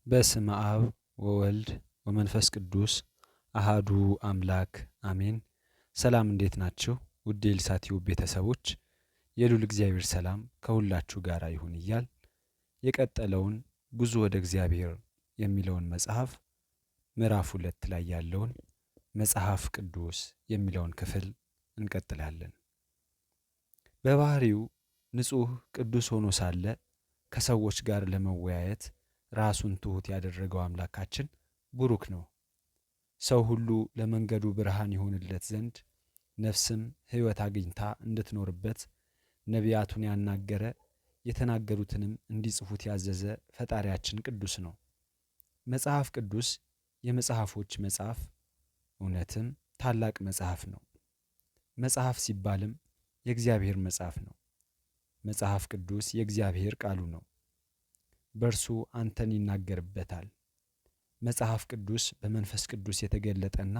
በስመ አብ ወወልድ ወመንፈስ ቅዱስ አሃዱ አምላክ አሜን። ሰላም እንዴት ናችሁ? ውድ የልሳን ቲዩብ ቤተሰቦች የልዑል እግዚአብሔር ሰላም ከሁላችሁ ጋር ይሁን እያል የቀጠለውን ጉዞ ወደ እግዚአብሔር የሚለውን መጽሐፍ ምዕራፍ 2 ላይ ያለውን መጽሐፍ ቅዱስ የሚለውን ክፍል እንቀጥላለን። በባህሪው ንጹሕ ቅዱስ ሆኖ ሳለ ከሰዎች ጋር ለመወያየት ራሱን ትሑት ያደረገው አምላካችን ቡሩክ ነው። ሰው ሁሉ ለመንገዱ ብርሃን ይሆንለት ዘንድ ነፍስም ሕይወት አግኝታ እንድትኖርበት ነቢያቱን ያናገረ የተናገሩትንም እንዲጽፉት ያዘዘ ፈጣሪያችን ቅዱስ ነው። መጽሐፍ ቅዱስ የመጽሐፎች መጽሐፍ እውነትም ታላቅ መጽሐፍ ነው። መጽሐፍ ሲባልም የእግዚአብሔር መጽሐፍ ነው። መጽሐፍ ቅዱስ የእግዚአብሔር ቃሉ ነው። በእርሱ አንተን ይናገርበታል። መጽሐፍ ቅዱስ በመንፈስ ቅዱስ የተገለጠና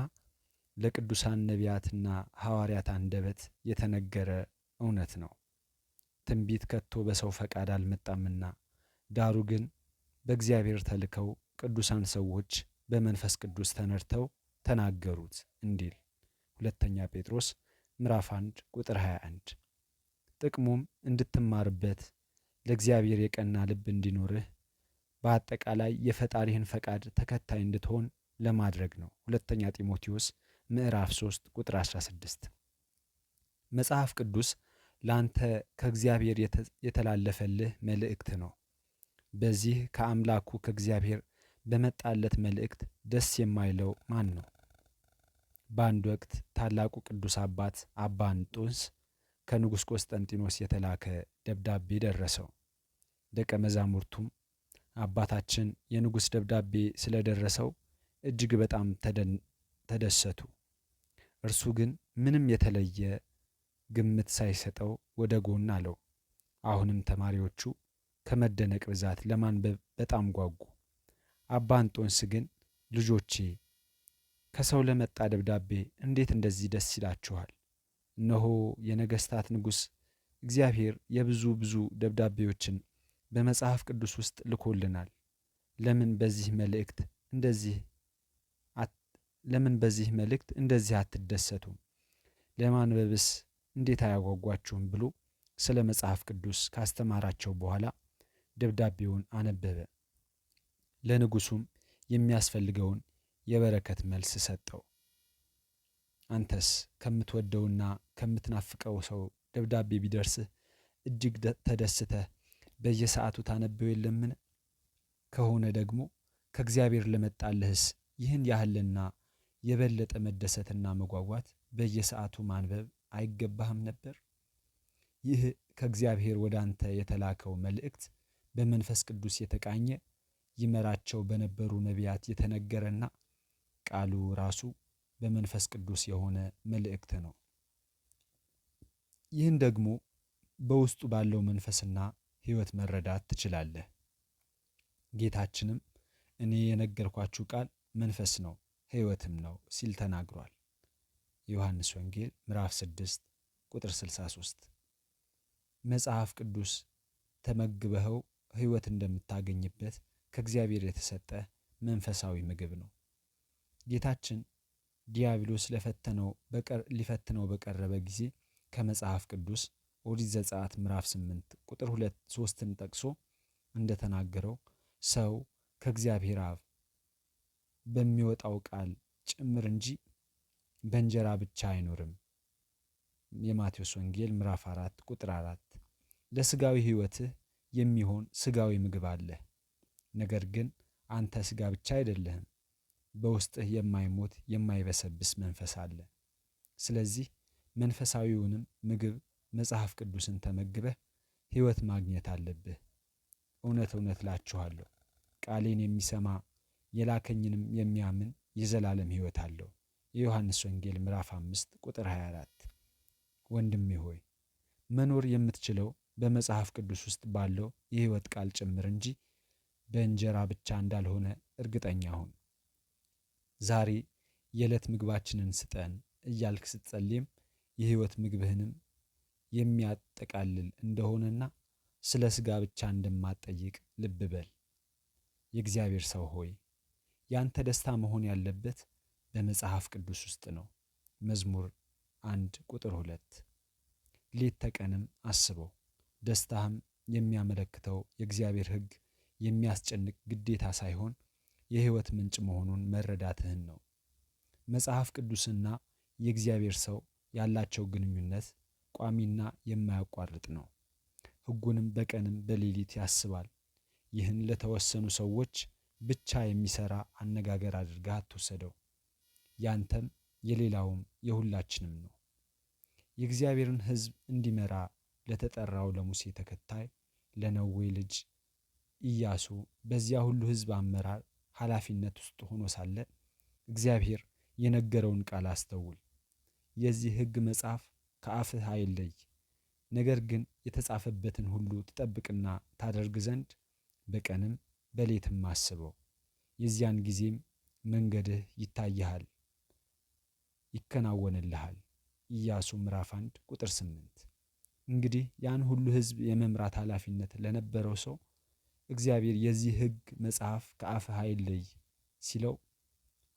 ለቅዱሳን ነቢያትና ሐዋርያት አንደበት የተነገረ እውነት ነው። ትንቢት ከቶ በሰው ፈቃድ አልመጣምና ዳሩ ግን በእግዚአብሔር ተልከው ቅዱሳን ሰዎች በመንፈስ ቅዱስ ተነድተው ተናገሩት እንዲል ሁለተኛ ጴጥሮስ ምዕራፍ 1 ቁጥር 21። ጥቅሙም እንድትማርበት ለእግዚአብሔር የቀና ልብ እንዲኖርህ በአጠቃላይ የፈጣሪህን ፈቃድ ተከታይ እንድትሆን ለማድረግ ነው። ሁለተኛ ጢሞቴዎስ ምዕራፍ 3 ቁጥር 16። መጽሐፍ ቅዱስ ለአንተ ከእግዚአብሔር የተላለፈልህ መልእክት ነው። በዚህ ከአምላኩ ከእግዚአብሔር በመጣለት መልእክት ደስ የማይለው ማን ነው? በአንድ ወቅት ታላቁ ቅዱስ አባት አባ እንጦንስ ከንጉሥ ቆስጠንጢኖስ የተላከ ደብዳቤ ደረሰው። ደቀ መዛሙርቱም አባታችን የንጉሥ ደብዳቤ ስለደረሰው እጅግ በጣም ተደሰቱ። እርሱ ግን ምንም የተለየ ግምት ሳይሰጠው ወደ ጎን አለው። አሁንም ተማሪዎቹ ከመደነቅ ብዛት ለማንበብ በጣም ጓጉ። አባ እንጦንስ ግን ልጆቼ ከሰው ለመጣ ደብዳቤ እንዴት እንደዚህ ደስ ይላችኋል? እነሆ የነገሥታት ንጉሥ እግዚአብሔር የብዙ ደብዳቤዎችን በመጽሐፍ ቅዱስ ውስጥ ልኮልናል። ለምን በዚህ መልእክት እንደዚህ አትደሰቱም? ለማንበብስ እንዴት አያጓጓችሁም? ብሎ ስለ መጽሐፍ ቅዱስ ካስተማራቸው በኋላ ደብዳቤውን አነበበ። ለንጉሡም የሚያስፈልገውን የበረከት መልስ ሰጠው። አንተስ ከምትወደውና ከምትናፍቀው ሰው ደብዳቤ ቢደርስህ እጅግ ተደስተህ በየሰዓቱ ታነበው የለምን? ከሆነ ደግሞ ከእግዚአብሔር ለመጣልህስ ይህን ያህልና የበለጠ መደሰትና መጓጓት በየሰዓቱ ማንበብ አይገባህም ነበር? ይህ ከእግዚአብሔር ወደ አንተ የተላከው መልእክት በመንፈስ ቅዱስ የተቃኘ ይመራቸው በነበሩ ነቢያት የተነገረና ቃሉ ራሱ በመንፈስ ቅዱስ የሆነ መልእክት ነው። ይህን ደግሞ በውስጡ ባለው መንፈስና ሕይወት መረዳት ትችላለህ። ጌታችንም እኔ የነገርኳችሁ ቃል መንፈስ ነው ሕይወትም ነው ሲል ተናግሯል። ዮሐንስ ወንጌል ምዕራፍ 6 ቁጥር 63። መጽሐፍ ቅዱስ ተመግበኸው ሕይወት እንደምታገኝበት ከእግዚአብሔር የተሰጠ መንፈሳዊ ምግብ ነው። ጌታችን ዲያብሎስ ሊፈትነው በቀረበ ጊዜ ከመጽሐፍ ቅዱስ ኦሪት ዘጸአት ምዕራፍ 8 ቁጥር 2-3ን ጠቅሶ እንደተናገረው ሰው ከእግዚአብሔር አፍ በሚወጣው ቃል ጭምር እንጂ በእንጀራ ብቻ አይኖርም። የማቴዎስ ወንጌል ምዕራፍ 4 ቁጥር 4። ለስጋዊ ሕይወትህ የሚሆን ስጋዊ ምግብ አለ። ነገር ግን አንተ ስጋ ብቻ አይደለህም፣ በውስጥህ የማይሞት የማይበሰብስ መንፈስ አለ። ስለዚህ መንፈሳዊውንም ምግብ መጽሐፍ ቅዱስን ተመግበህ ሕይወት ማግኘት አለብህ። እውነት እውነት እላችኋለሁ ቃሌን የሚሰማ የላከኝንም የሚያምን የዘላለም ሕይወት አለው። የዮሐንስ ወንጌል ምዕራፍ 5 ቁጥር 24። ወንድሜ ሆይ መኖር የምትችለው በመጽሐፍ ቅዱስ ውስጥ ባለው የሕይወት ቃል ጭምር እንጂ በእንጀራ ብቻ እንዳልሆነ እርግጠኛ ሁን። ዛሬ የዕለት ምግባችንን ስጠን እያልክ ስትጸልይም የሕይወት ምግብህንም የሚያጠቃልል እንደሆነና ስለ ሥጋ ብቻ እንደማትጠይቅ ልብ በል። የእግዚአብሔር ሰው ሆይ ያንተ ደስታ መሆን ያለበት በመጽሐፍ ቅዱስ ውስጥ ነው። መዝሙር 1 ቁጥር 2 ሌት ተቀንም አስበው። ደስታህም የሚያመለክተው የእግዚአብሔር ሕግ የሚያስጨንቅ ግዴታ ሳይሆን የሕይወት ምንጭ መሆኑን መረዳትህን ነው። መጽሐፍ ቅዱስና የእግዚአብሔር ሰው ያላቸው ግንኙነት ቋሚና የማያቋርጥ ነው። ሕጉንም በቀንም በሌሊት ያስባል። ይህን ለተወሰኑ ሰዎች ብቻ የሚሰራ አነጋገር አድርገህ አትውሰደው። ያንተም የሌላውም የሁላችንም ነው። የእግዚአብሔርን ሕዝብ እንዲመራ ለተጠራው ለሙሴ ተከታይ ለነዌ ልጅ ኢያሱ በዚያ ሁሉ ሕዝብ አመራር ኃላፊነት ውስጥ ሆኖ ሳለ እግዚአብሔር የነገረውን ቃል አስተውል። የዚህ ሕግ መጽሐፍ ከአፍህ አይለይ፣ ነገር ግን የተጻፈበትን ሁሉ ትጠብቅና ታደርግ ዘንድ በቀንም በሌትም አስበው። የዚያን ጊዜም መንገድህ ይታይሃል፣ ይከናወንልሃል። ኢያሱ ምዕራፍ 1 ቁጥር 8። እንግዲህ ያን ሁሉ ሕዝብ የመምራት ኃላፊነት ለነበረው ሰው እግዚአብሔር የዚህ ሕግ መጽሐፍ ከአፍህ አይለይ ሲለው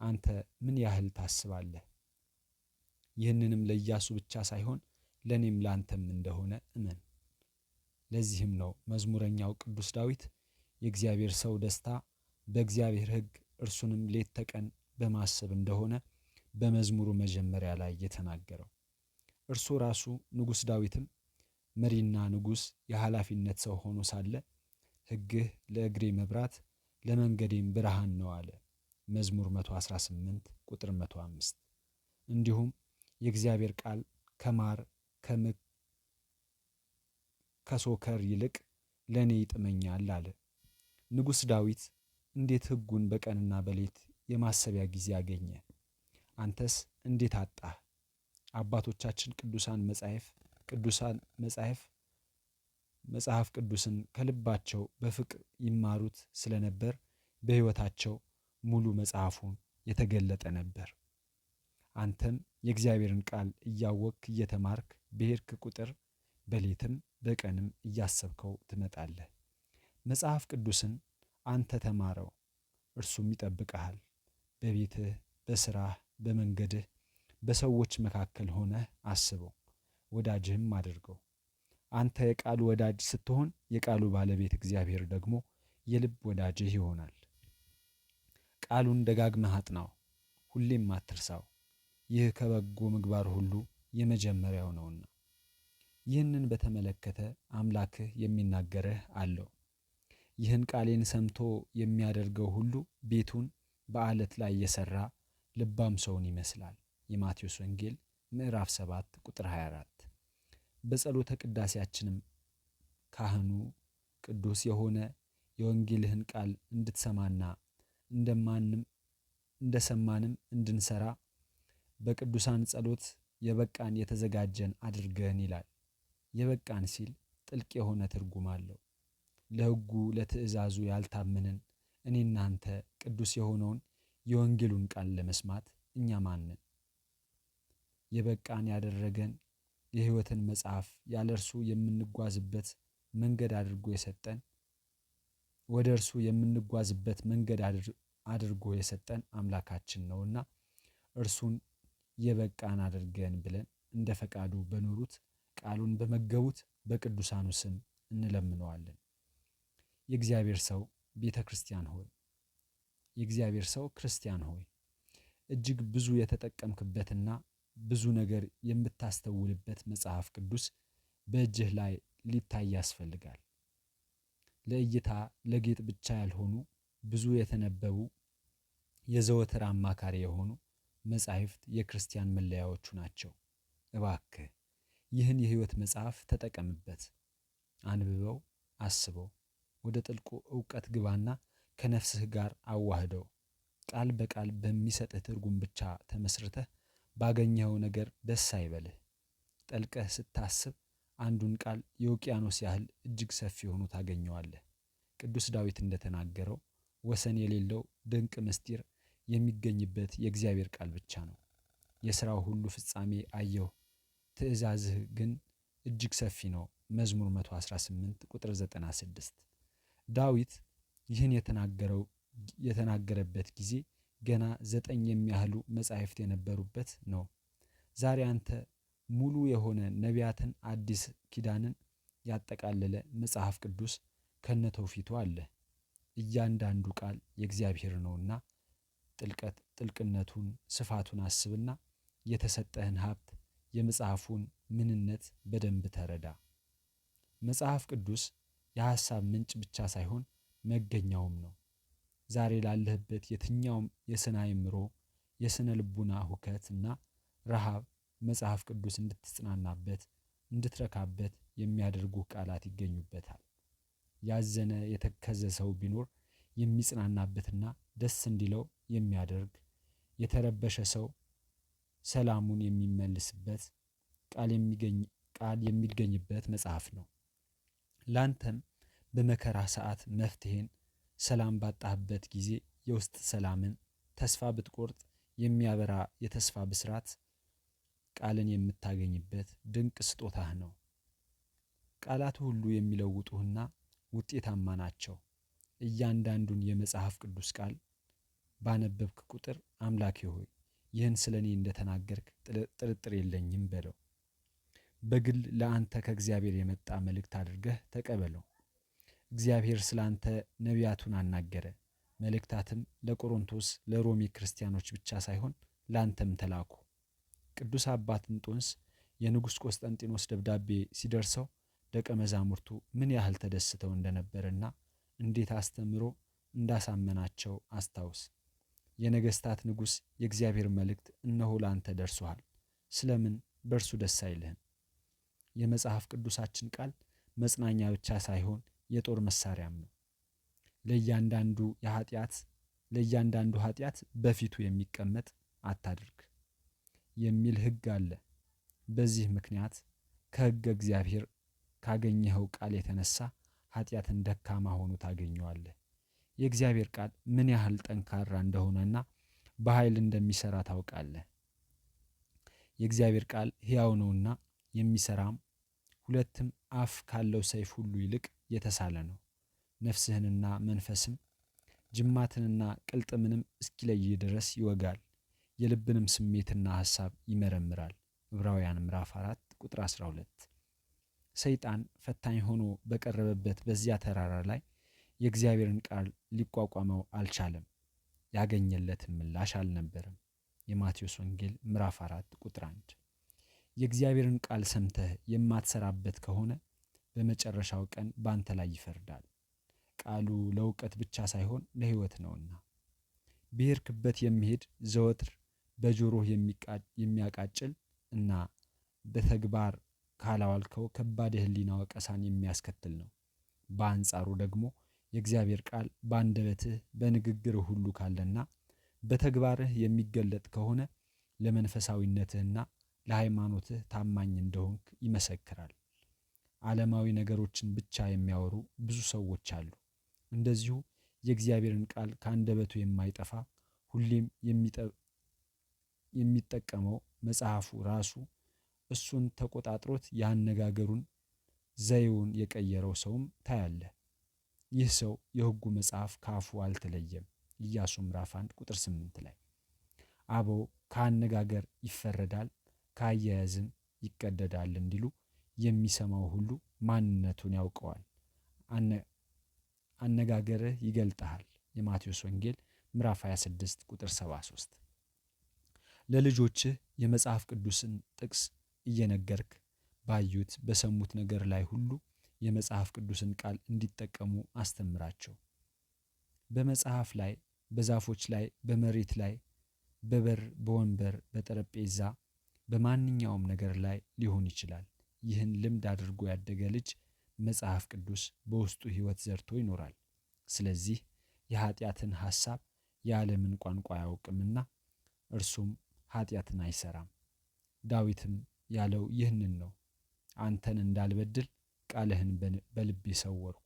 አንተ ምን ያህል ታስባለህ? ይህንንም ለኢያሱ ብቻ ሳይሆን ለእኔም ላንተም እንደሆነ እመን። ለዚህም ነው መዝሙረኛው ቅዱስ ዳዊት የእግዚአብሔር ሰው ደስታ በእግዚአብሔር ሕግ እርሱንም ሌት ተቀን በማሰብ እንደሆነ በመዝሙሩ መጀመሪያ ላይ የተናገረው። እርሱ ራሱ ንጉሥ ዳዊትም መሪና ንጉሥ የኃላፊነት ሰው ሆኖ ሳለ ሕግህ ለእግሬ መብራት ለመንገዴም ብርሃን ነው አለ። መዝሙር 118 ቁጥር 105። እንዲሁም የእግዚአብሔር ቃል ከማር ከሶከር ይልቅ ለእኔ ይጥመኛል አለ። ንጉሥ ዳዊት እንዴት ሕጉን በቀንና በሌት የማሰቢያ ጊዜ አገኘ? አንተስ እንዴት አጣህ? አባቶቻችን መጽሐፍ ቅዱስን ከልባቸው በፍቅር ይማሩት ስለነበር በሕይወታቸው ሙሉ መጽሐፉን የተገለጠ ነበር። አንተም የእግዚአብሔርን ቃል እያወቅክ እየተማርክ በሄድክ ቁጥር በሌትም በቀንም እያሰብከው ትመጣለህ። መጽሐፍ ቅዱስን አንተ ተማረው፣ እርሱም ይጠብቅሃል። በቤትህ፣ በሥራህ፣ በመንገድህ፣ በሰዎች መካከል ሆነህ አስበው፣ ወዳጅህም አድርገው። አንተ የቃሉ ወዳጅ ስትሆን የቃሉ ባለቤት እግዚአብሔር ደግሞ የልብ ወዳጅህ ይሆናል። ቃሉን ደጋግመህ አጥናው፣ ሁሌም አትርሳው። ይህ ከበጎ ምግባር ሁሉ የመጀመሪያው ነውና። ይህንን በተመለከተ አምላክህ የሚናገርህ አለው። ይህን ቃሌን ሰምቶ የሚያደርገው ሁሉ ቤቱን በዓለት ላይ የሠራ ልባም ሰውን ይመስላል። የማቴዎስ ወንጌል ምዕራፍ 7 ቁጥር 24። በጸሎተ ቅዳሴያችንም ካህኑ ቅዱስ የሆነ የወንጌልህን ቃል እንድትሰማና እንደሰማንም እንድንሰራ በቅዱሳን ጸሎት የበቃን የተዘጋጀን አድርገን ይላል። የበቃን ሲል ጥልቅ የሆነ ትርጉም አለው። ለሕጉ ለትእዛዙ ያልታመንን እኔ እናንተ ቅዱስ የሆነውን የወንጌሉን ቃል ለመስማት እኛ ማንን? የበቃን ያደረገን የሕይወትን መጽሐፍ ያለ እርሱ የምንጓዝበት መንገድ አድርጎ የሰጠን ወደ እርሱ የምንጓዝበት መንገድ አድርጎ የሰጠን አምላካችን ነውና እርሱን የበቃን አድርገን ብለን እንደ ፈቃዱ በኖሩት ቃሉን በመገቡት በቅዱሳኑ ስም እንለምነዋለን። የእግዚአብሔር ሰው ቤተ ክርስቲያን ሆይ፣ የእግዚአብሔር ሰው ክርስቲያን ሆይ እጅግ ብዙ የተጠቀምክበትና ብዙ ነገር የምታስተውልበት መጽሐፍ ቅዱስ በእጅህ ላይ ሊታይ ያስፈልጋል። ለእይታ ለጌጥ ብቻ ያልሆኑ ብዙ የተነበቡ የዘወትር አማካሪ የሆኑ መጻሕፍት የክርስቲያን መለያዎቹ ናቸው። እባክህ ይህን የሕይወት መጽሐፍ ተጠቀምበት፣ አንብበው፣ አስበው፣ ወደ ጥልቁ ዕውቀት ግባና ከነፍስህ ጋር አዋህደው። ቃል በቃል በሚሰጥህ ትርጉም ብቻ ተመስርተህ ባገኘኸው ነገር ደስ አይበልህ። ጠልቀህ ስታስብ አንዱን ቃል የውቅያኖስ ያህል እጅግ ሰፊ ሆኖ ታገኘዋለህ። ቅዱስ ዳዊት እንደተናገረው ወሰን የሌለው ድንቅ ምስጢር የሚገኝበት የእግዚአብሔር ቃል ብቻ ነው። የሥራው ሁሉ ፍጻሜ አየሁ፣ ትእዛዝህ ግን እጅግ ሰፊ ነው። መዝሙር 118 ቁጥር 96። ዳዊት ይህን የተናገረበት ጊዜ ገና 9 የሚያህሉ መጻሕፍት የነበሩበት ነው። ዛሬ አንተ ሙሉ የሆነ ነቢያትን፣ አዲስ ኪዳንን ያጠቃለለ መጽሐፍ ቅዱስ ከነተውፊቱ አለ። እያንዳንዱ ቃል የእግዚአብሔር ነውና ጥልቅነቱን ስፋቱን አስብና የተሰጠህን ሀብት የመጽሐፉን ምንነት በደንብ ተረዳ። መጽሐፍ ቅዱስ የሐሳብ ምንጭ ብቻ ሳይሆን መገኛውም ነው። ዛሬ ላለህበት የትኛውም የስነ አእምሮ፣ የስነ ልቡና ሁከት እና ረሃብ መጽሐፍ ቅዱስ እንድትጽናናበት እንድትረካበት የሚያደርጉ ቃላት ይገኙበታል። ያዘነ የተከዘ ሰው ቢኖር የሚጽናናበትና ደስ እንዲለው የሚያደርግ፣ የተረበሸ ሰው ሰላሙን የሚመልስበት ቃል የሚገኝበት መጽሐፍ ነው። ላንተም በመከራ ሰዓት መፍትሄን፣ ሰላም ባጣህበት ጊዜ የውስጥ ሰላምን፣ ተስፋ ብትቆርጥ የሚያበራ የተስፋ ብስራት ቃልን የምታገኝበት ድንቅ ስጦታህ ነው። ቃላቱ ሁሉ የሚለውጡህና ውጤታማ ናቸው። እያንዳንዱን የመጽሐፍ ቅዱስ ቃል ባነበብክ ቁጥር አምላኬ ሆይ ይህን ስለ እኔ እንደተናገርክ ጥርጥር የለኝም በለው። በግል ለአንተ ከእግዚአብሔር የመጣ መልእክት አድርገህ ተቀበለው። እግዚአብሔር ስለ አንተ ነቢያቱን አናገረ። መልእክታትም ለቆሮንቶስ ለሮሜ ክርስቲያኖች ብቻ ሳይሆን ለአንተም ተላኩ። ቅዱስ አባት እንጦንስ የንጉሥ ቆስጠንጢኖስ ደብዳቤ ሲደርሰው ደቀ መዛሙርቱ ምን ያህል ተደስተው እንደነበረና እንዴት አስተምሮ እንዳሳመናቸው አስታውስ። የነገሥታት ንጉሥ የእግዚአብሔር መልእክት እነሆ ላንተ ደርሶሃል፣ ስለምን በእርሱ ደስ አይልህም? የመጽሐፍ ቅዱሳችን ቃል መጽናኛ ብቻ ሳይሆን የጦር መሳሪያም ነው። ለእያንዳንዱ ኃጢአት በፊቱ የሚቀመጥ አታድርግ የሚል ሕግ አለ። በዚህ ምክንያት ከሕገ እግዚአብሔር ካገኘኸው ቃል የተነሳ ኃጢአትን ደካማ ሆኖ ታገኘዋለህ። የእግዚአብሔር ቃል ምን ያህል ጠንካራ እንደሆነና በኃይል እንደሚሰራ ታውቃለህ። የእግዚአብሔር ቃል ሕያው ነውና የሚሰራም ሁለትም አፍ ካለው ሰይፍ ሁሉ ይልቅ የተሳለ ነው፣ ነፍስህንና መንፈስም ጅማትንና ቅልጥምንም እስኪለይ ድረስ ይወጋል፣ የልብንም ስሜትና ሐሳብ ይመረምራል። ዕብራውያን ምዕራፍ 4 ቁጥር 12። ሰይጣን ፈታኝ ሆኖ በቀረበበት በዚያ ተራራ ላይ የእግዚአብሔርን ቃል ሊቋቋመው አልቻለም። ያገኘለትም ምላሽ አልነበረም። የማቴዎስ ወንጌል ምዕራፍ 4 ቁጥር 1። የእግዚአብሔርን ቃል ሰምተህ የማትሰራበት ከሆነ በመጨረሻው ቀን ባንተ ላይ ይፈርዳል። ቃሉ ለእውቀት ብቻ ሳይሆን ለሕይወት ነውና ብሄርክበት የሚሄድ ዘወትር በጆሮህ የሚያቃጭል እና በተግባር ካላዋልከው ከባድ የህሊና ወቀሳን የሚያስከትል ነው። በአንጻሩ ደግሞ የእግዚአብሔር ቃል በአንደበትህ በንግግርህ ሁሉ ካለና በተግባርህ የሚገለጥ ከሆነ ለመንፈሳዊነትህና ለሃይማኖትህ ታማኝ እንደሆንክ ይመሰክራል። ዓለማዊ ነገሮችን ብቻ የሚያወሩ ብዙ ሰዎች አሉ። እንደዚሁ የእግዚአብሔርን ቃል ከአንደበቱ የማይጠፋ ሁሌም የሚጠቀመው መጽሐፉ ራሱ እሱን ተቆጣጥሮት የአነጋገሩን ዘይውን የቀየረው ሰውም ታያለህ። ይህ ሰው የሕጉ መጽሐፍ ካፉ አልተለየም። ኢያሱ ምዕራፍ 1 ቁጥር 8 ላይ አበው ከአነጋገር ይፈረዳል ከአያያዝም ይቀደዳል እንዲሉ የሚሰማው ሁሉ ማንነቱን ያውቀዋል። አነጋገርህ ይገልጥሃል። የማቴዎስ ወንጌል ምዕራፍ 26 ቁጥር 73። ለልጆችህ የመጽሐፍ ቅዱስን ጥቅስ እየነገርክ ባዩት በሰሙት ነገር ላይ ሁሉ የመጽሐፍ ቅዱስን ቃል እንዲጠቀሙ አስተምራቸው። በመጽሐፍ ላይ፣ በዛፎች ላይ፣ በመሬት ላይ፣ በበር፣ በወንበር፣ በጠረጴዛ፣ በማንኛውም ነገር ላይ ሊሆን ይችላል። ይህን ልምድ አድርጎ ያደገ ልጅ መጽሐፍ ቅዱስ በውስጡ ሕይወት ዘርቶ ይኖራል። ስለዚህ የኃጢአትን ሐሳብ የዓለምን ቋንቋ አያውቅምና እርሱም ኃጢአትን አይሰራም። ዳዊትም ያለው ይህንን ነው። አንተን እንዳልበድል ቃልህን በልቤ ሰወርኩ።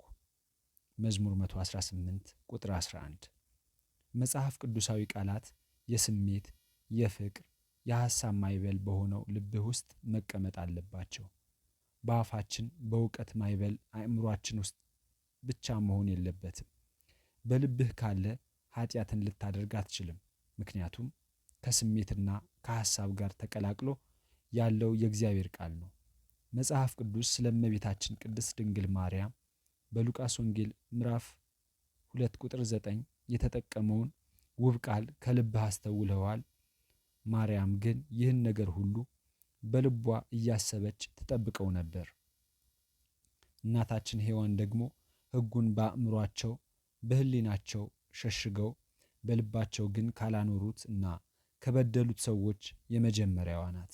መዝሙር 118 ቁጥር 11። መጽሐፍ ቅዱሳዊ ቃላት የስሜት፣ የፍቅር፣ የሐሳብ ማዕበል በሆነው ልብህ ውስጥ መቀመጥ አለባቸው። በአፋችን በእውቀት ማዕበል አእምሯችን ውስጥ ብቻ መሆን የለበትም። በልብህ ካለ ኃጢአትን ልታደርግ አትችልም። ምክንያቱም ከስሜትና ከሐሳብ ጋር ተቀላቅሎ ያለው የእግዚአብሔር ቃል ነው። መጽሐፍ ቅዱስ ስለ እመቤታችን ቅድስት ድንግል ማርያም በሉቃስ ወንጌል ምዕራፍ 2 ቁጥር 9 የተጠቀመውን ውብ ቃል ከልብህ አስተውለዋል። ማርያም ግን ይህን ነገር ሁሉ በልቧ እያሰበች ትጠብቀው ነበር። እናታችን ሔዋን ደግሞ ሕጉን በአእምሯቸው በሕሊናቸው ሸሽገው በልባቸው ግን ካላኖሩት እና ከበደሉት ሰዎች የመጀመሪያዋ ናት።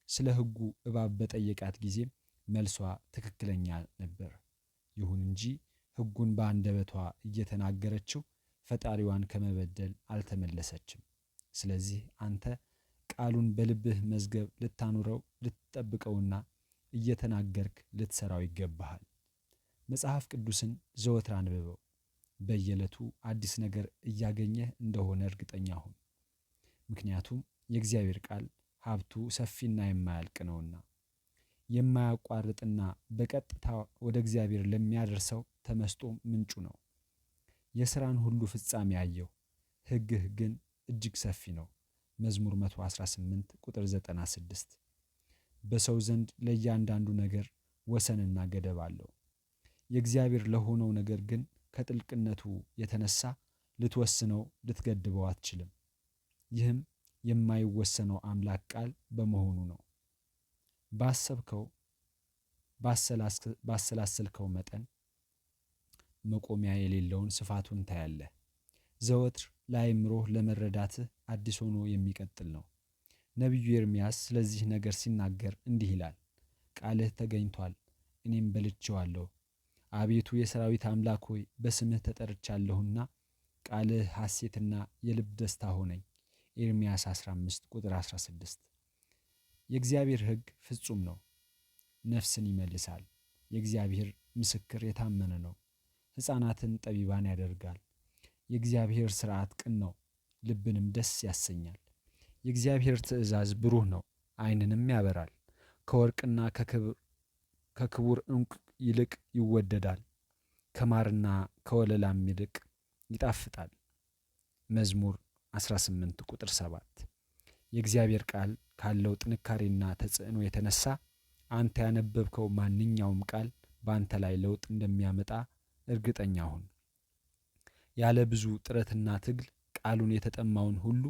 ስለ ሕጉ እባብ በጠየቃት ጊዜም መልሷ ትክክለኛ ነበር። ይሁን እንጂ ሕጉን በአንደበቷ እየተናገረችው ፈጣሪዋን ከመበደል አልተመለሰችም። ስለዚህ አንተ ቃሉን በልብህ መዝገብ ልታኑረው ልትጠብቀውና እየተናገርክ ልትሰራው ይገባሃል። መጽሐፍ ቅዱስን ዘወትር አንብበው። በየዕለቱ አዲስ ነገር እያገኘህ እንደሆነ እርግጠኛ ሁን። ምክንያቱም የእግዚአብሔር ቃል ሀብቱ ሰፊና የማያልቅ ነውና። የማያቋርጥና በቀጥታ ወደ እግዚአብሔር ለሚያደርሰው ተመስጦ ምንጩ ነው። የሥራን ሁሉ ፍጻሜ አየሁ፣ ሕግህ ግን እጅግ ሰፊ ነው። መዝሙር 118 ቁጥር 96። በሰው ዘንድ ለእያንዳንዱ ነገር ወሰንና ገደብ አለው። የእግዚአብሔር ለሆነው ነገር ግን ከጥልቅነቱ የተነሳ ልትወስነው ልትገድበው አትችልም። ይህም የማይወሰነው አምላክ ቃል በመሆኑ ነው። ባሰብከው ባሰላሰልከው መጠን መቆሚያ የሌለውን ስፋቱን ታያለህ። ዘወትር ለአእምሮህ ለመረዳትህ አዲስ ሆኖ የሚቀጥል ነው። ነቢዩ ኤርምያስ ስለዚህ ነገር ሲናገር እንዲህ ይላል፣ ቃልህ ተገኝቷል፣ እኔም በልቼዋለሁ። አቤቱ የሰራዊት አምላክ ሆይ በስምህ ተጠርቻለሁና ቃልህ ሐሴትና የልብ ደስታ ሆነኝ። ኤርምያስ 15 ቁጥር 16። የእግዚአብሔር ሕግ ፍጹም ነው፣ ነፍስን ይመልሳል። የእግዚአብሔር ምስክር የታመነ ነው፣ ሕፃናትን ጠቢባን ያደርጋል። የእግዚአብሔር ሥርዓት ቅን ነው፣ ልብንም ደስ ያሰኛል። የእግዚአብሔር ትእዛዝ ብሩህ ነው፣ ዓይንንም ያበራል። ከወርቅና ከክቡር ዕንቁ ይልቅ ይወደዳል፣ ከማርና ከወለላም ይልቅ ይጣፍጣል። መዝሙር 18 ቁጥር 7። የእግዚአብሔር ቃል ካለው ጥንካሬና ተጽዕኖ የተነሳ አንተ ያነበብከው ማንኛውም ቃል በአንተ ላይ ለውጥ እንደሚያመጣ እርግጠኛ ሁን። ያለ ብዙ ጥረትና ትግል ቃሉን የተጠማውን ሁሉ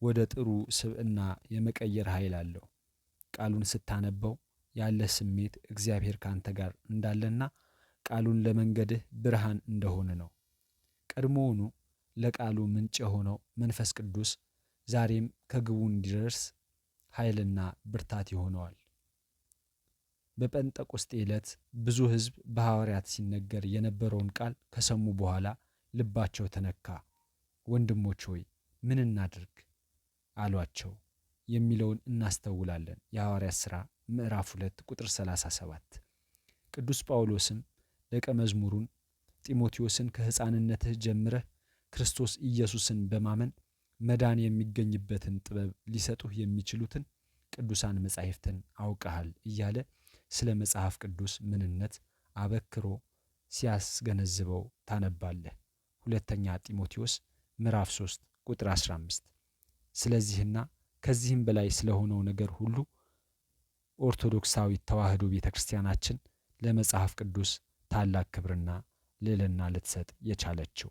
ወደ ጥሩ ስብዕና የመቀየር ኃይል አለው። ቃሉን ስታነበው ያለ ስሜት እግዚአብሔር ካንተ ጋር እንዳለና ቃሉን ለመንገድህ ብርሃን እንደሆነ ነው። ቀድሞውኑ ለቃሉ ምንጭ የሆነው መንፈስ ቅዱስ ዛሬም ከግቡ እንዲደርስ ኃይልና ብርታት ይሆነዋል። በጴንጠቆስጤ ዕለት ብዙ ሕዝብ በሐዋርያት ሲነገር የነበረውን ቃል ከሰሙ በኋላ ልባቸው ተነካ። ወንድሞች ሆይ ምን እናድርግ አሏቸው የሚለውን እናስተውላለን። የሐዋርያት ሥራ ምዕራፍ 2 ቁጥር 37። ቅዱስ ጳውሎስም ደቀ መዝሙሩን ጢሞቴዎስን ከሕፃንነትህ ጀምረህ ክርስቶስ ኢየሱስን በማመን መዳን የሚገኝበትን ጥበብ ሊሰጡህ የሚችሉትን ቅዱሳን መጻሕፍትን አውቀሃል እያለ ስለ መጽሐፍ ቅዱስ ምንነት አበክሮ ሲያስገነዝበው ታነባለህ። ሁለተኛ ጢሞቴዎስ ምዕራፍ 3 ቁጥር 15። ስለዚህና ከዚህም በላይ ስለሆነው ነገር ሁሉ ኦርቶዶክሳዊት ተዋሕዶ ቤተ ክርስቲያናችን ለመጽሐፍ ቅዱስ ታላቅ ክብርና ልዕልና ልትሰጥ የቻለችው